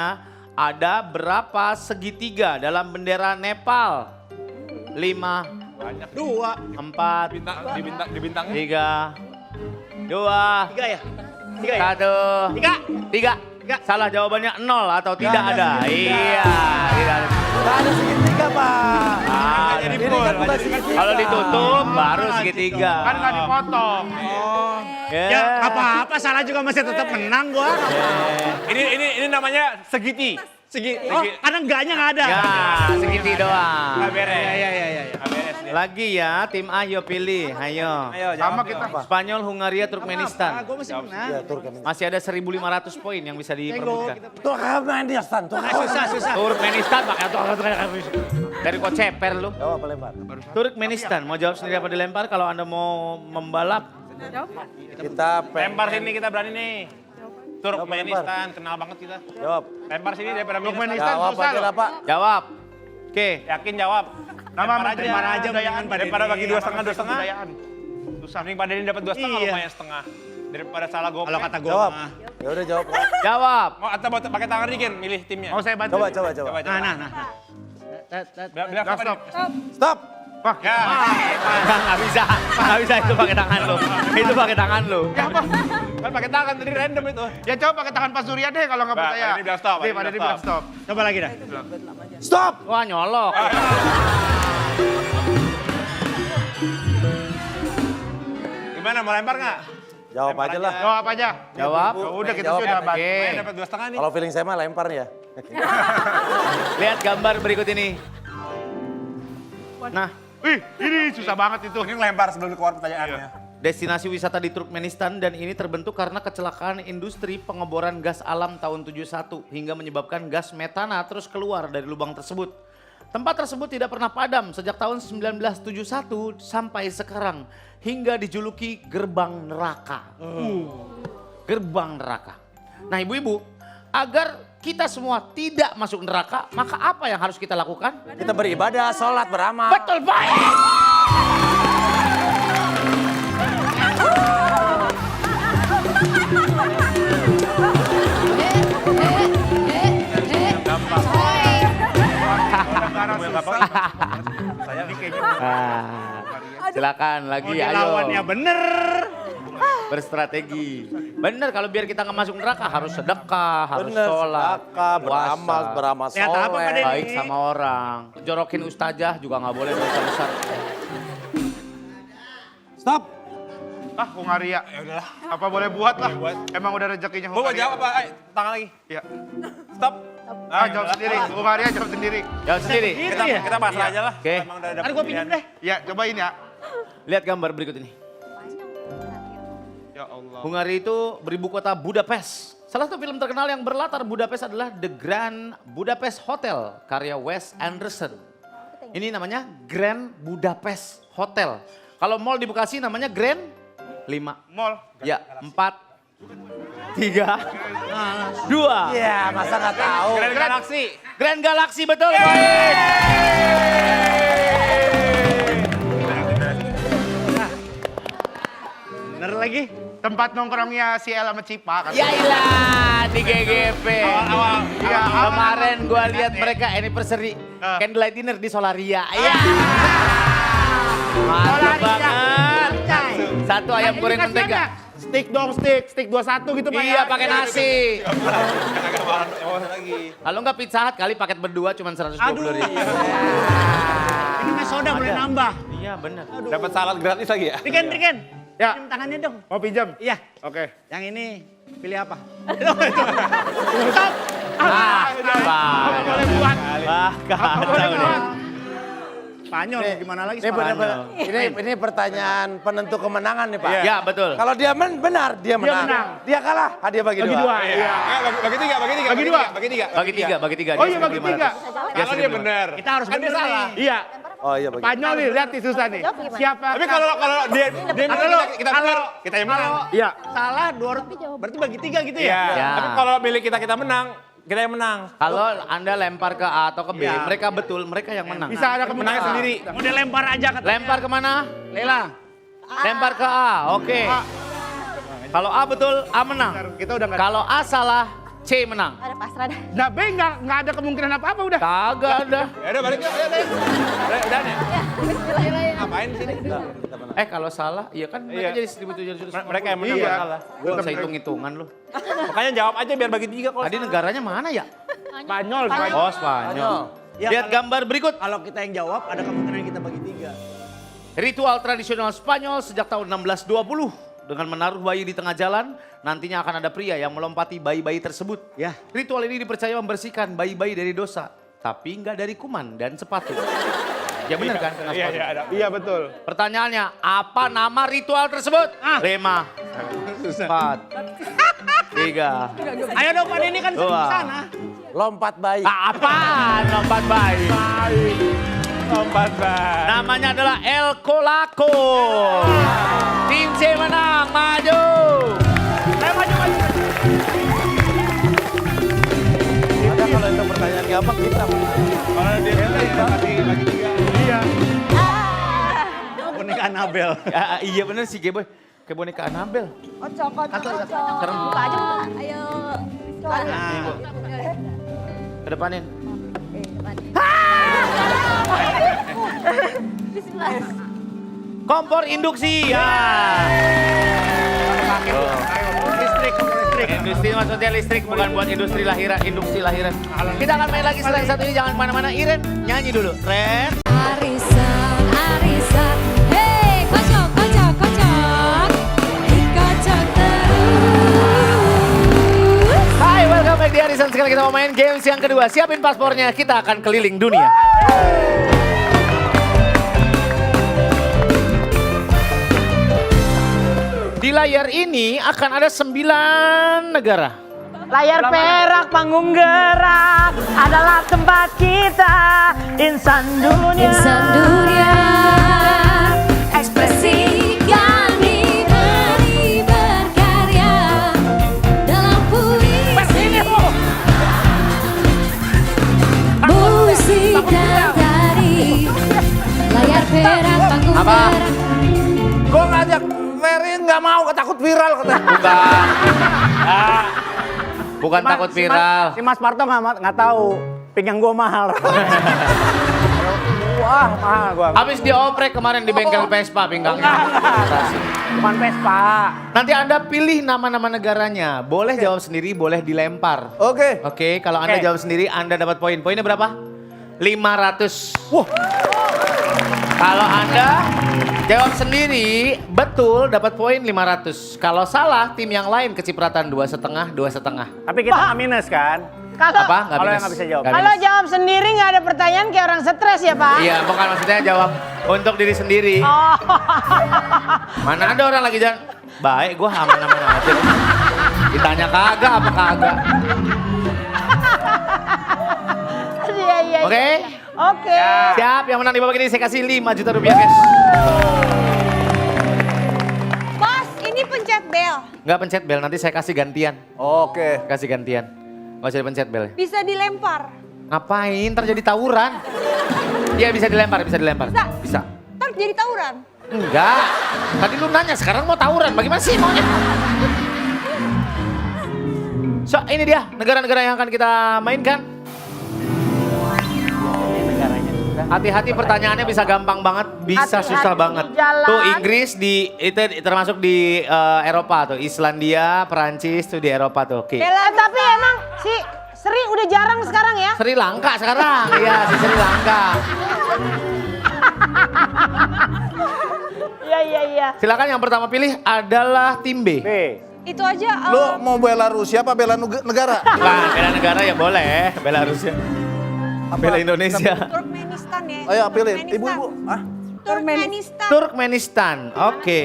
ada berapa segitiga dalam bendera Nepal? 5, 4, Dibintangnya. 3, 2, Tiga ya? 1, 3. Salah jawabannya 0 atau tidak ada. Iya, tidak ada. Nggak ada segitiga pak. Ada. Ini kan bukan segitiga. Kalau ditutup baru segitiga. Kan nggak dipotong. Ya, apa-apa, salah juga masih tetap menang gua. Ini namanya segiti. Oh, karena enggaknya nggak ada. Ya, segiti doang. Nggak beres. Iya. Nggak beres dia. Lagi ya, tim A yuk pilih. Ayo. Sama kita. Spanyol, Hungaria, Turkmenistan. Gua masih menang. Ya Turkmen. Masih ada 1.500 poin yang bisa diperbutkan. Turkmenistan. Susah. Turkmenistan pakai dari kok ceper lu. Jawab apa lempar? Turkmenistan, mau jawab sendiri apa dilempar? Kalau Anda mau membalap, Kita Lempar sini kita berani nih. Turkmenistan kenal banget kita. Jawab. Lempar sini daripada Turkmenistan Jawab susah aja loh. lah pak. jawab. Oke. Yakin jawab. Nama Lempar menteri mana aja Dayaan, jangan pada daripada bagi 2,5. Kebudayaan. Susah. Mending Pak Denny dapat 2,5 Iya. lumayan setengah. Daripada salah gue. Kalau kata gue Jawab. mah. Ya udah jawab. Jawab. Mau atau mau pakai tangan dikit milih timnya. Mau saya bantu? Coba. Nah. Bilang apa Stop. Stop. Wah, Ya. Nggak bisa. Nggak bisa itu pakai tangan lo. Itu pakai tangan lo. ya apa? Kan pakai tangan tadi random itu. Ya coba pakai tangan Pak Surya deh kalau nggak Pak, percaya. Pak Deddy bilang stop, Pak Nih, Deddy Pak Deddy bilang bilang stop. Coba lagi dah. Stop. Wah nyolok. Gimana mau lempar nggak? Jawab aja lah. Jawab aja. Jawab. Ya udah kita Jawab. sudah bantu. Oke. Dapat 2,5 nih. Kalau feeling saya mah lempar nih ya. Lihat gambar berikut ini. Nah, Wih, ini susah banget itu. Ini lempar sebelum keluar pertanyaannya. destinasi wisata di Turkmenistan dan ini terbentuk karena kecelakaan industri pengeboran gas alam tahun 71 hingga menyebabkan gas metana terus keluar dari lubang tersebut. Tempat tersebut tidak pernah padam sejak tahun 1971 sampai sekarang hingga dijuluki gerbang neraka. Gerbang neraka. Nah ibu-ibu, agar kita semua tidak masuk neraka, maka apa yang harus kita lakukan? Kita beribadah, sholat, beramal. Betul baik. Saya ini kayaknya Silakan lagi, mau ayo. lawannya bener. Berstrategi. Bener kalau biar kita nggak masuk neraka harus sedekah, harus Bener, sholat, sedekah, beramal, puasa. beramal Lihat apa, Pak soleh. Deddy? Baik sama orang. Jorokin ustazah juga nggak boleh dosa besar. Stop. Ah, Hungaria. Ya udahlah. Apa boleh buat lah. Emang udah rezekinya Mau Hungaria. jawab apa? Ayo, tangan lagi. Iya. Stop. Ah, jawab sendiri. Hungaria jawab sendiri. Jawab sendiri. Kita pasrah aja lah. Oke. Emang udah dapet Kan gue pinjam pilihan. deh. Iya, cobain ya. Lihat gambar berikut ini. Ya Allah. Hungaria itu beribu kota Budapest. Salah satu film terkenal yang berlatar Budapest adalah The Grand Budapest Hotel karya Wes Anderson. Ini namanya Grand Budapest Hotel. Kalau mall di Bekasi namanya Grand 5. Mall. Ya, 4, 3, 2. Iya, masa nggak tahu. Grand Galaxy. Grand Galaxy betul, baik. Bener lagi. Tempat nongkrongnya si El sama Cipa kan. Ya ilah di GGP. Awal-awal. Iya, Kemarin gua lihat mereka anniversary candlelight dinner di Solaria. Iya. Mantap banget. Satu ayam goreng mentega. Stick dong, stick 21 gitu Pak. Iya ya. pakai nasi. Agak mahal lagi. Kalau enggak Pizza Hut kali paket berdua cuma 120.000. Ini mah soda boleh nambah. Iya benar. Dapat salad gratis lagi ya? Riken. Ya. Pinjam tangannya dong. Mau pinjam? Iya. Oke. Yang ini pilih apa? Stop. Apa boleh buat? Wah, kacau boleh nih. buat? Spanyol gimana lagi Ini Spanyol? benar-benar. Ini pertanyaan penentu kemenangan nih Pak. Iya. Ya betul. Kalau dia benar, dia menang. menang. Dia kalah, hadiah bagi Bagi dua. dua. Iya. Bagi tiga. Bagi dua. Bagi tiga. Bagi tiga. Oh Dia iya bagi 1.500. tiga. Kalau dia benar. Kita harus Kan dia bener salah. nih. Iya. Oh iya bagi. Spanyol nih, lihat nih susah nih. Siapa? Tapi kalau dia Kalau- kita benar, kita yang menang. Iya. Salah 200, berarti bagi 3 gitu ya? Ya. Tapi kalau milik kita menang, kita yang menang. Kalau Anda lempar ke A atau ke B, Iya. mereka betul, mereka yang menang. Bisa ada Menangnya kemenangan sendiri. Udah lempar aja katanya. Lempar kemana? Lela. Lempar ke A, oke. Kalau A betul, A menang. Kita udah nggak. Kalau A salah, C menang. Ada pasrah dah. Nah B nggak ada kemungkinan apa-apa udah. Kagak ada. Ya udah balik yuk. Udah nih. Ngapain di sini? Kalau salah, iya kan mereka jadi 1.700. Mereka yang menang Iya. nggak salah. Gue bisa hitung-hitungan lu. Makanya jawab aja biar bagi tiga kalau. Tadi negaranya mana ya? Spanyol. Oh, Spanyol. Ya, Lihat gambar berikut. Kalau kita yang jawab, ada kemungkinan kita bagi 3. Ritual tradisional Spanyol sejak tahun 1620. Dengan menaruh bayi di tengah jalan, nantinya akan ada pria yang melompati bayi-bayi tersebut. Ya. Ritual ini dipercaya membersihkan bayi-bayi dari dosa. Tapi nggak dari kuman dan sepatu. Ya benar kan? Kena sepatu. ada. Iya betul. Pertanyaannya, apa nama ritual tersebut? 5, 4, 3, Ayo dong Pak Denny kan Dua. di sana. Lompat bayi. apaan lompat bayi? Lompat bang. Namanya adalah El Colaco. Tim C menang, maju. Ada kalau itu pertanyaan gampang kita. Kalau dia bagi tiga. Iya. Boneka Anabel. Iya bener sih Geboy. Kayak boneka Annabelle. Kocok. Serem. Buka aja, buka. Ayo. Nih, Bu. Kedepanin. Kompor induksi ya. Industri maksudnya listrik, bukan buat industri lahiran, induksi lahiran. Kita akan main lagi setelah yang satu ini, jangan kemana-mana. Iren, nyanyi dulu. Ren. Arisan, arisan, hei kocok, kocok, kocok, dikocok terus. Hai, welcome back di Arisan. Sekarang kita mau main games yang kedua. Siapin paspornya, kita akan keliling dunia. Di layar ini akan ada 9 negara. Layar perak, panggung gerak adalah tempat kita. Insan dunia. Insan dunia, ekspresi kami dari berkarya dalam puisi, musik dan tari. Layar perak, panggung Apa? gerak. Gue ngajak Ferry nggak mau, takut viral katanya. Bukan. Bukan takut viral. Si Mas Parto nggak tahu. Pinggang gue mahal. Wah, mahal gue. Habis dioprek kemarin di bengkel Vespa pinggangnya. Bukan Vespa. Nanti Anda pilih nama-nama negaranya. Boleh jawab sendiri, boleh dilempar. Oke. Oke, kalau Anda jawab sendiri, Anda dapat poin. Poinnya berapa? 500. Wah. Kalau Anda jawab sendiri, betul dapat poin 500. Kalau salah, tim yang lain kecipratan 2,5, 2,5. Tapi kita nggak minus kan? Kalau Apa? Nggak Kalau minus. yang nggak bisa jawab. Nggak kalau minus. jawab sendiri nggak ada pertanyaan kayak orang stres ya Pak? Iya, bukan maksudnya jawab untuk diri sendiri. Oh. Mana ada orang lagi jalan, baik gue aman-aman aja. Ditanya kagak apa kagak. Iya. Oke? Oke. Siap, yang menang di babak ini saya kasih 5 juta rupiah guys. Bos, ini pencet bel. Nggak pencet bel, nanti saya kasih gantian. Oke. Kasih gantian. Nggak usah dipencet bel. Bisa dilempar. Ngapain? Ntar jadi tawuran. Iya bisa dilempar, bisa dilempar. Bisa. Ntar jadi tawuran. Enggak. Tadi lu nanya, sekarang mau tawuran. Bagaimana sih maunya? So, ini dia negara-negara yang akan kita mainkan. Hati-hati pertanyaannya bisa gampang banget, bisa Hati-hati susah di banget. jalan. Tuh Inggris itu termasuk di Eropa tuh, Islandia, Perancis tuh di Eropa tuh. Oke. Tapi emang si Sri udah jarang sekarang ya? Sri Lanka sekarang, iya si Sri Lanka. Iya. Silakan yang pertama pilih adalah tim B. B. Itu aja. Lu mau bela Rusia apa bela negara? Bukan, bela negara ya boleh, bela Rusia. Bela Indonesia. Turkmenistan ya. Ayo pilih, ibu-ibu. Ah, Turkmenistan. Turkmenistan, oke.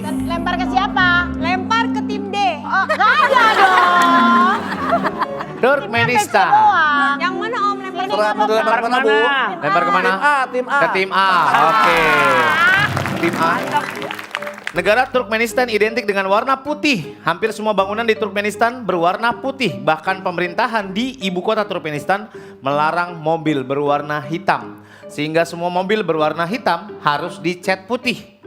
Lempar ke siapa? Lempar ke tim D. Oh, nggak ada dong. Turkmenistan. Yang mana Om lempar ke mau dilempar kemana, Bu? Lempar kemana? Tim A. Ke tim A, oke. Tim A. Negara Turkmenistan identik dengan warna putih. Hampir semua bangunan di Turkmenistan berwarna putih. Bahkan pemerintahan di ibu kota Turkmenistan melarang mobil berwarna hitam. Sehingga semua mobil berwarna hitam harus dicat putih.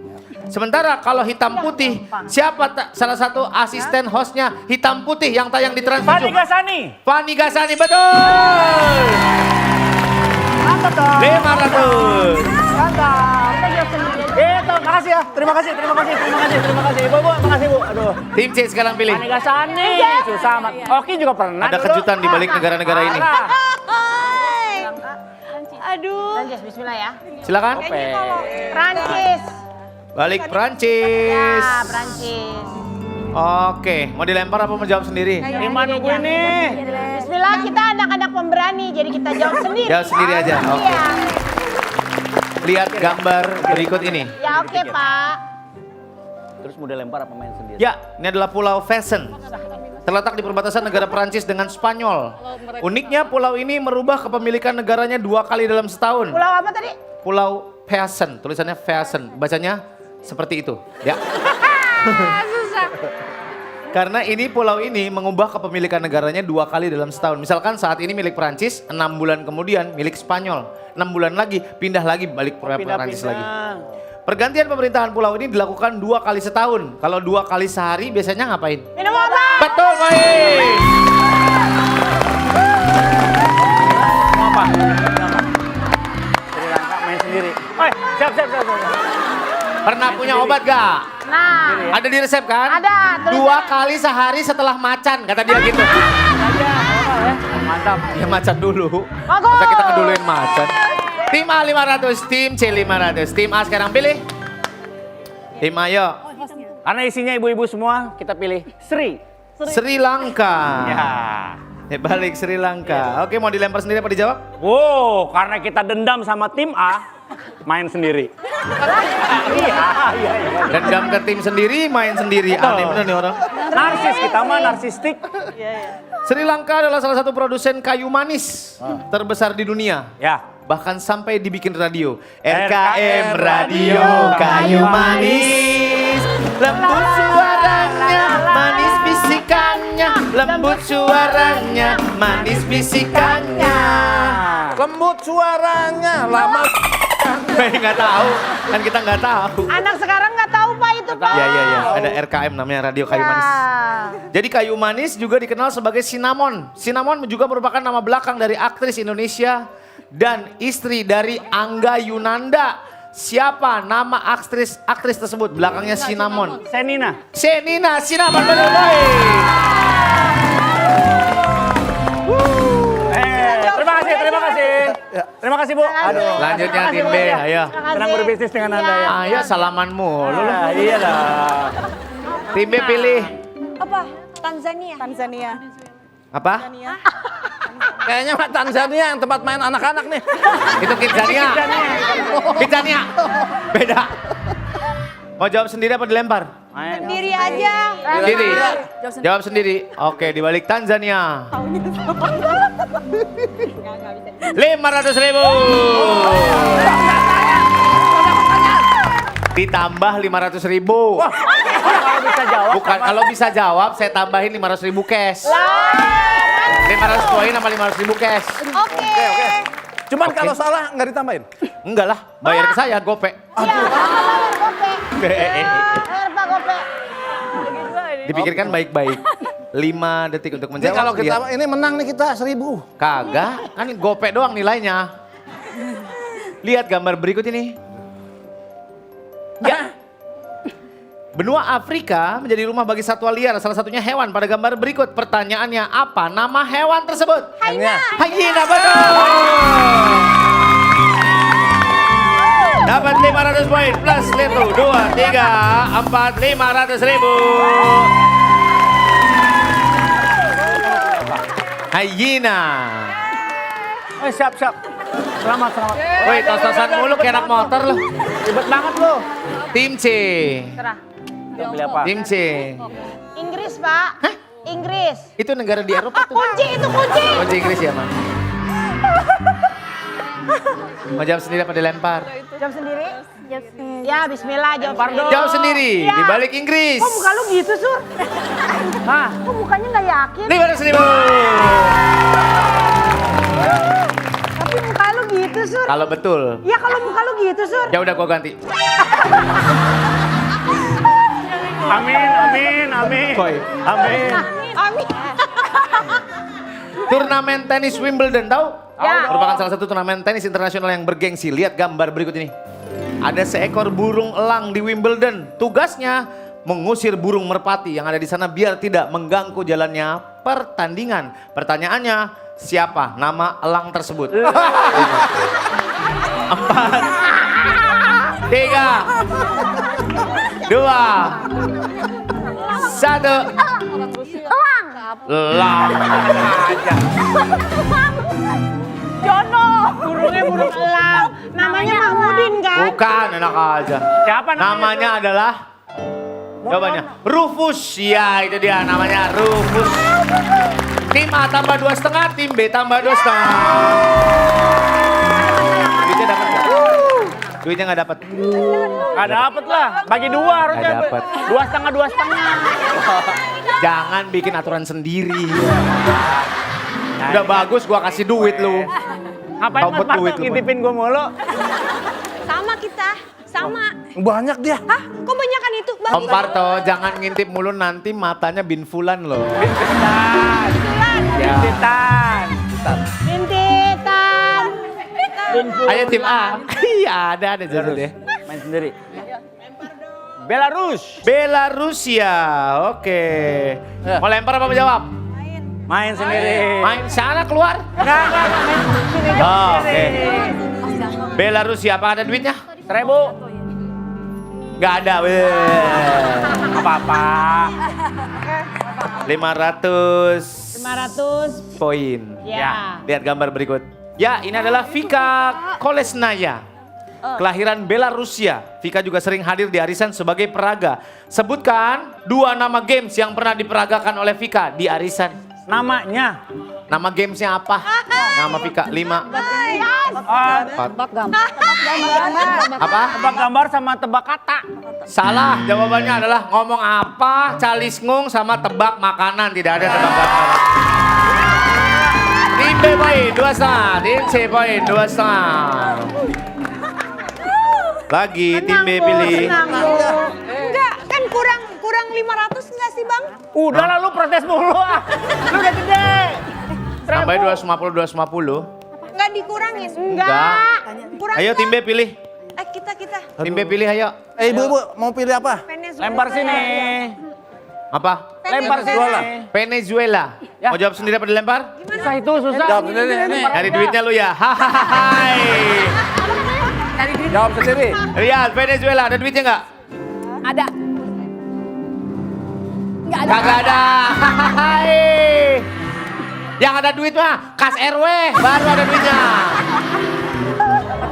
Sementara kalau hitam putih, siapa salah satu asisten hostnya hitam putih yang tayang di Trans 7? Fani Gasani. Fani Gasani, betul! Mantap dong. 500. Mantap. Itu, makasih ya. Terima kasih. Ibu, makasih Bu. Aduh. Tim C sekarang pilih. Fani Gasani. Susah amat. Oki juga pernah. Ada dulu. kejutan di balik negara-negara ini. Hai. Aduh. Prancis, bismillah ya. Silakan. Kayaknya kalau Prancis. Balik Prancis. Ya, Prancis. Oke, mau dilempar apa mau jawab sendiri? Iman gue nih. Bismillah, kita anak-anak pemberani, jadi kita jawab sendiri. Jawab sendiri aja, oke. Iya. Lihat gambar berikut ini. Ya oke Pak. Terus mau dilempar apa main sendiri? Ya, ini adalah Pulau Fessen. Terletak di perbatasan negara Perancis dengan Spanyol. Uniknya pulau ini merubah kepemilikan negaranya 2 kali dalam setahun. Pulau apa tadi? Pulau Fessen, tulisannya Fessen. Bacanya seperti itu. Ya. Karena ini pulau ini mengubah kepemilikan negaranya 2 kali dalam setahun. Misalkan saat ini milik Perancis, 6 bulan kemudian milik Spanyol. 6 bulan lagi pindah lagi balik Perancis lagi. Pergantian pemerintahan pulau ini dilakukan 2 kali setahun. Kalau 2 kali sehari biasanya ngapain? Minum obat. Betul, baik. Mau apa? Sri Lanka main sendiri. Siap. Pernah punya obat gak? Nah, Ada di resep kan? ada. 2 kali sehari setelah macan, kata dia gitu. Mantap. Ya macan dulu. Bagus. Masa kita keduluin macan. Tim A 500, tim C 500. Tim A sekarang pilih. Tim A yuk. Karena isinya ibu-ibu semua, kita pilih Sri. Sri Lanka. Ya. Balik Sri Lanka. Oke, mau dilempar sendiri apa dijawab? Wow, karena kita dendam sama tim A, main sendiri. Iya. Dendam ke tim sendiri, main sendiri. Aneh bener nih orang. Narsis kita mah narsistik. Sri Lanka adalah salah satu produsen kayu manis terbesar di dunia. Ya. Bahkan sampai dibikin radio. RKM Radio Kayu Manis. Lembut suaranya, manis bisikannya. Lembut suaranya, manis bisikannya. Lembut suaranya, lama. Nggak tahu, kan kita nggak tahu. Anak sekarang nggak tahu Pak itu Pak. Iya. Ada RKM namanya Radio Kayu Manis. Jadi kayu manis juga dikenal sebagai cinnamon. Cinnamon juga merupakan nama belakang dari aktris Indonesia dan istri dari Angga Yunanda. Siapa nama aktris tersebut? Belakangnya cinnamon. Senina. Senina, cinnamon betul baik. Terima kasih. Terima kasih Bu. Aduh. Selanjutnya tim B, ayo. Senang berbisnis dengan Anda ya. Ayo salaman mulu. Iya lah. Tim B pilih. Apa? Tanzania. Apa? Kayaknya Pak Tanzania yang tempat main anak-anak nih. Itu Kidzania. Kidzania. Beda. Mau jawab sendiri apa dilempar? Main. Sendiri aja. Sendiri. Jawab sendiri. Oke, dibalik Tanzania. 500.000. Ditambah 500.000. Kalau bisa jawab. Bukan, kalau bisa jawab saya tambahin 500.000 cash. 500 poin sama 500.000 cash. Oke. Cuman kalau salah nggak ditambahin. Enggak lah, bayar ke saya gope. Pak Gope. Dipikirkan baik-baik. 5 detik untuk Jadi menjawab. kalau kita Lihat. ini menang nih kita 1.000. Kagak, kan gope doang nilainya. Lihat gambar berikut ini. Ya. Benua Afrika menjadi rumah bagi satwa liar, salah satunya hewan. Pada gambar berikut, pertanyaannya apa nama hewan tersebut? Hyena, betul. Dapat 500 poin plus 1, 2, 3, 4, 500.000. Hyena. Siap. Selamat. Woi, tos-tosan mulu kayak anak motor loh. Ribet banget lo. Tim C. Pilih apa? Tim C. Inggris Pak. Hah? Inggris. Itu negara di Eropa tuh. Kunci itu kunci. Kunci Inggris ya, Man? Mau jawab sendiri apa dilempar? Jawab sendiri. Ya Bismillah jawab sendiri. Jawab sendiri, Ya. di balik Inggris. Kok muka lu gitu Sur? Hah? Kok mukanya nggak yakin? 500.000. Tapi muka lu gitu Sur. Kalau betul. Ya kalau muka lu gitu Sur. Ya udah gua ganti. Amin. Koi. Amin. Amin. Turnamen tenis Wimbledon tahu? Ya. Merupakan salah satu turnamen tenis internasional yang bergengsi. Lihat gambar berikut ini. Ada seekor burung elang di Wimbledon. Tugasnya mengusir burung merpati yang ada di sana biar tidak mengganggu jalannya pertandingan. Pertanyaannya, siapa nama elang tersebut? 4, 3, 2, 1. Elang. Jono. Burungnya burung elang. Namanya Mahmudin kan? Bukan, enak aja. Siapa Namanya adalah jawabannya Rufus. Ya, itu dia namanya Rufus. Tim A tambah 2,5, tim B tambah 2,5. Duitnya dapat nggak? Duitnya nggak dapat. Gak dapet lah. Bagi 2 harusnya. Nggak dapet. 2,5. Jangan bikin aturan sendiri. Udah bagus gua kasih duit lu. Ngapain Tompet Mas duit Parto lu, ngintipin gue mulu? Sama kita. Sama. Banyak dia. Hah? Kok banyakan itu? Om Parto, jangan ngintip mulu nanti matanya binfulan loh. Ya. Bintitan. Ayo tim A. Iya, ada jadi deh. Main sendiri. Belarus. Belarusia, oke. Mau lempar apa menjawab? Main sendiri. Main sana keluar. Enggak, main sini. Oh, oke. Belarusia, apa ada duitnya? 1000. Gak ada, weh. Apa-apa. 500 poin. Ya. Lihat gambar berikut. Ya, ini adalah Vika Kolesnaya. Kelahiran Belarusia. Vika juga sering hadir di arisan sebagai peraga. Sebutkan 2 nama games yang pernah diperagakan oleh Vika di arisan. Namanya. Nama gamesnya apa? Nama Vika 5. 4. Apa? Tebak gambar sama tebak kata. Salah, jawabannya adalah ngomong apa, calisngung sama tebak makanan. Tidak ada tebak gambar. Tim B poin 2,5, tim C poin 2,5. Lagi tim B pilih. Enggak, kan kurang 500 enggak sih, Bang? Udah lah lu protes mulu ah. Lu udah gede. Sampai 250. Enggak dikurangin. Enggak. Kurang. Ayo tim B pilih. Kita. Tim B pilih ayo. Ibu, mau pilih apa? Venezuela. Lempar sini. Apa? Lempar sini. Venezuela. Ya. Mau jawab sendiri apa dilempar? Susah itu, susah. Jawab sendiri. Nyari duitnya lu ya. Hai. Jawab sendiri. Lihat Venezuela ada duitnya nggak? Ada. Kagak ada. Hai. Yang ada duit mah kas RW baru ada duitnya.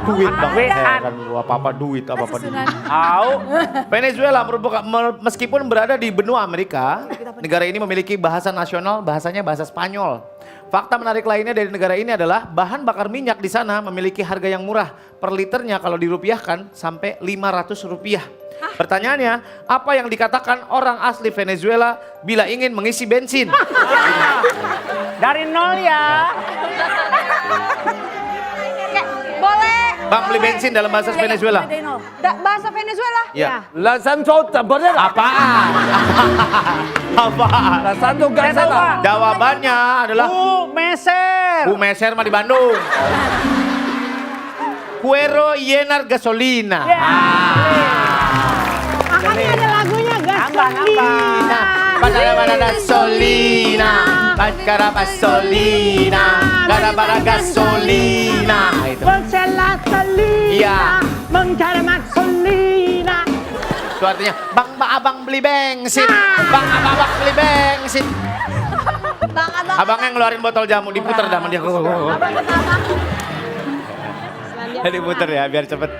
Duit bang. Heran lu apa-apa duit. Au. Venezuela merupakan meskipun berada di benua Amerika, negara ini memiliki bahasa nasional, bahasanya bahasa Spanyol. Fakta menarik lainnya dari negara ini adalah bahan bakar minyak di sana memiliki harga yang murah. Per liternya kalau dirupiahkan sampai Rp500. Pertanyaannya, apa yang dikatakan orang asli Venezuela bila ingin mengisi bensin? Dari 0 ya. Boleh. Bang beli bensin dalam bahasa Venezuela? Bahasa Venezuela? Ya. Apaan? Apaan? Apaan? Santo Gansala. Jawabannya adalah Meser. Bu Meser mah di Bandung. Cuero llenar gasolina. Makanya ada lagunya Nambah. Para gasolina, para gasolina, para gasolina. Itu. Iya. Itu artinya, bang abang beli bensin, bang abang beli bensin. Abangnya ngeluarin botol jamu, diputer dah sama dia. Diputer ya, biar cepet.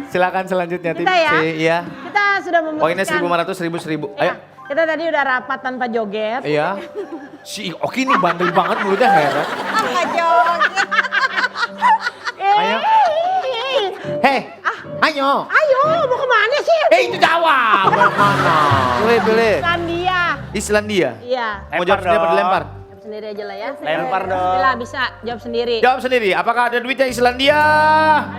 Silakan selanjutnya tim Kita ya? C, iya. Kita sudah memutuskan. Poinnya 1.500, 1.000. Ayo. Kita tadi udah rapat tanpa joget. Iya. Si Oki ini bandel banget mulutnya heran. Enggak joget. Ayo. Hei, ayo. Ayo, mau kemana sih? Itu jawab. Mau mana? Pilih. Islandia. Islandia. Iya. Mau jawab sendiri apa dilempar? Jawab sendiri aja lah ya. Lempar dong. Bila bisa, jawab sendiri. Jawab sendiri. Apakah ada duitnya Islandia?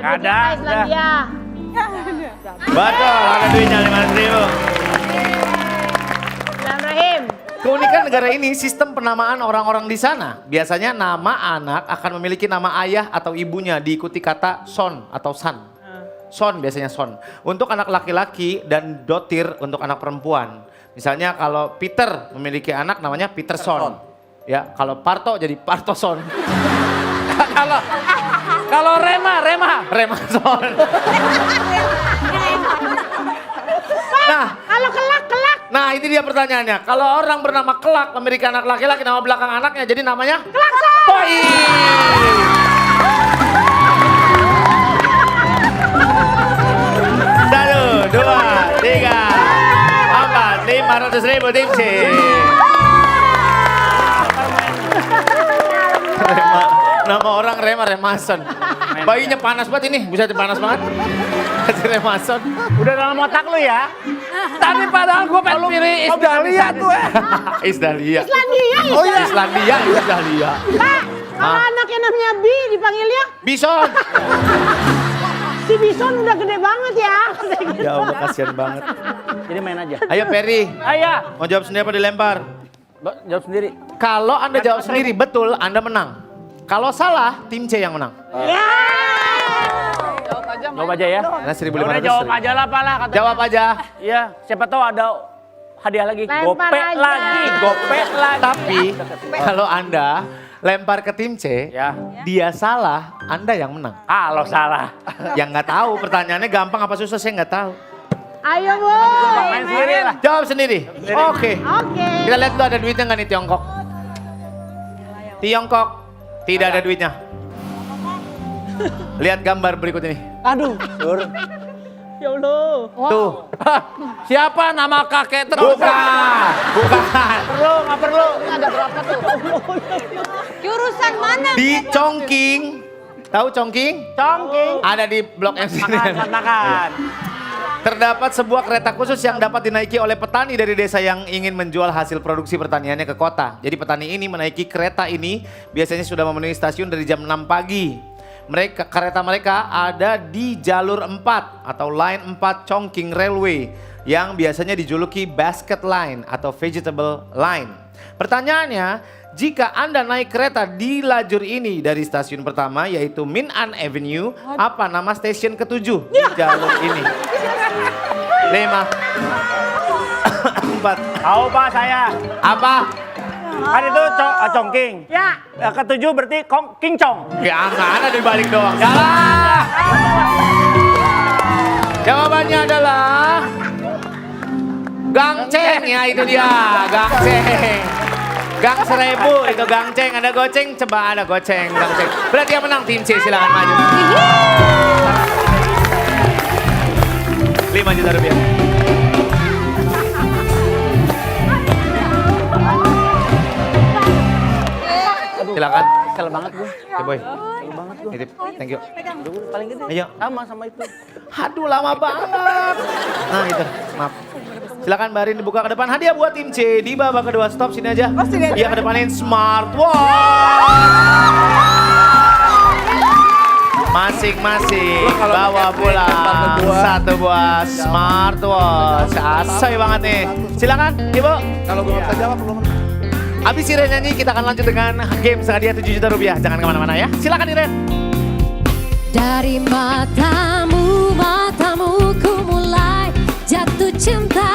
Nggak ada. Islandia. Betul, ada duitnya 500.000. Bismillahirrahim. Keunikan negara ini sistem penamaan orang-orang di sana. Biasanya nama anak akan memiliki nama ayah atau ibunya diikuti kata son atau san. Son biasanya son. Untuk anak laki-laki dan dotir untuk anak perempuan. Misalnya kalau Peter memiliki anak namanya Peterson. Ya, kalau Parto jadi Partoson. Kalau Remason. Nah, Kalau kelak. nah ini dia pertanyaannya. Kalau orang bernama Kelak memiliki anak laki-laki, nama belakang anaknya jadi namanya Kelakson. Satu, dua, tiga, 4, 500.000 tim C. Nama orang Remason. Bayinya panas banget ini, bisa panas banget. Kasih Remason. udah dalam otak lu ya. Tapi padahal gue pengen pilih Isdalia tuh Isdalia. Islandia. Oh iya. Islandia, Isdalia. Pak, kalau anaknya namanya Bi dipanggilnya? Bison. Si Bison udah gede banget ya. Ya Allah, kasihan banget. Jadi main aja. Ayo Ferry, Ayah, mau jawab sendiri apa dilempar? jawab sendiri. Kalau Anda jawab sendiri betul, Anda menang. Kalau salah, tim C yang menang. Jawab aja ya. Karena 1.500. Udah jawab aja lah, Pak lah. katanya. Jawab aja. Iya, siapa tahu ada hadiah lagi. Lempar Gopek aja. lagi, gopek lagi. Tapi kalau Anda lempar ke tim C, Ya. dia salah, Anda yang menang. Kalau salah. Yang nggak tahu, pertanyaannya gampang apa susah saya nggak tahu. Ayo boy. Main sendiri lah. Jawab sendiri. Oke. Oke. Kita lihat dulu ada duitnya nggak nih Tiongkok? Tiongkok tidak ada duitnya. Lihat gambar berikut ini. Aduh. Ya Allah. Tuh. Siapa nama kakek terus? Bukan. Bukan. Perlu, nggak perlu. Jurusan mana? Di Chongqing. Tahu Chongqing? Congking. Ada di Blok M sini. Makan. Terdapat sebuah kereta khusus yang dapat dinaiki oleh petani dari desa yang ingin menjual hasil produksi pertaniannya ke kota. Jadi petani ini menaiki kereta ini biasanya sudah memenuhi stasiun dari jam 6 pagi. Kereta mereka ada di jalur 4 atau line 4 Chongqing Railway yang biasanya dijuluki basket line atau vegetable line. Pertanyaannya, jika Anda naik kereta di lajur ini dari stasiun pertama yaitu Min An Avenue, apa nama stasiun ke-7 di jalur ini? 5, 4, Tahu Pak saya. apa? Kan itu Congking. Ya. Ketujuh berarti Kincong. Ya nggak ada di balik doang. Salah. Jawabannya adalah Gangceng ya itu dia, Gangceng. Gang 1000 itu Gangceng, ada goceng, coba ada goceng, Gangceng. Berarti yang menang tim C, silakan maju. 5 juta rupiah. Silakan. Kesel banget gue. Ya boy. Nitip, thank you. Paling gede. Ayo. Sama itu. Aduh lama banget. Nah itu, maaf. Silakan Mbak Rin dibuka ke depan. Hadiah buat tim C di babak kedua. Stop sini aja. Dia ke depanin smartwatch. Masing-masing bawa pulang satu buah smartwatch. Asoy banget nih. Silakan Ibu. Kalau gue nggak bisa jawab, lu menang. Abis Iren nyanyi kita akan lanjut dengan game hadiah 7 juta rupiah. Jangan kemana-mana ya. Silakan Iren. Dari matamu ku mulai jatuh cinta.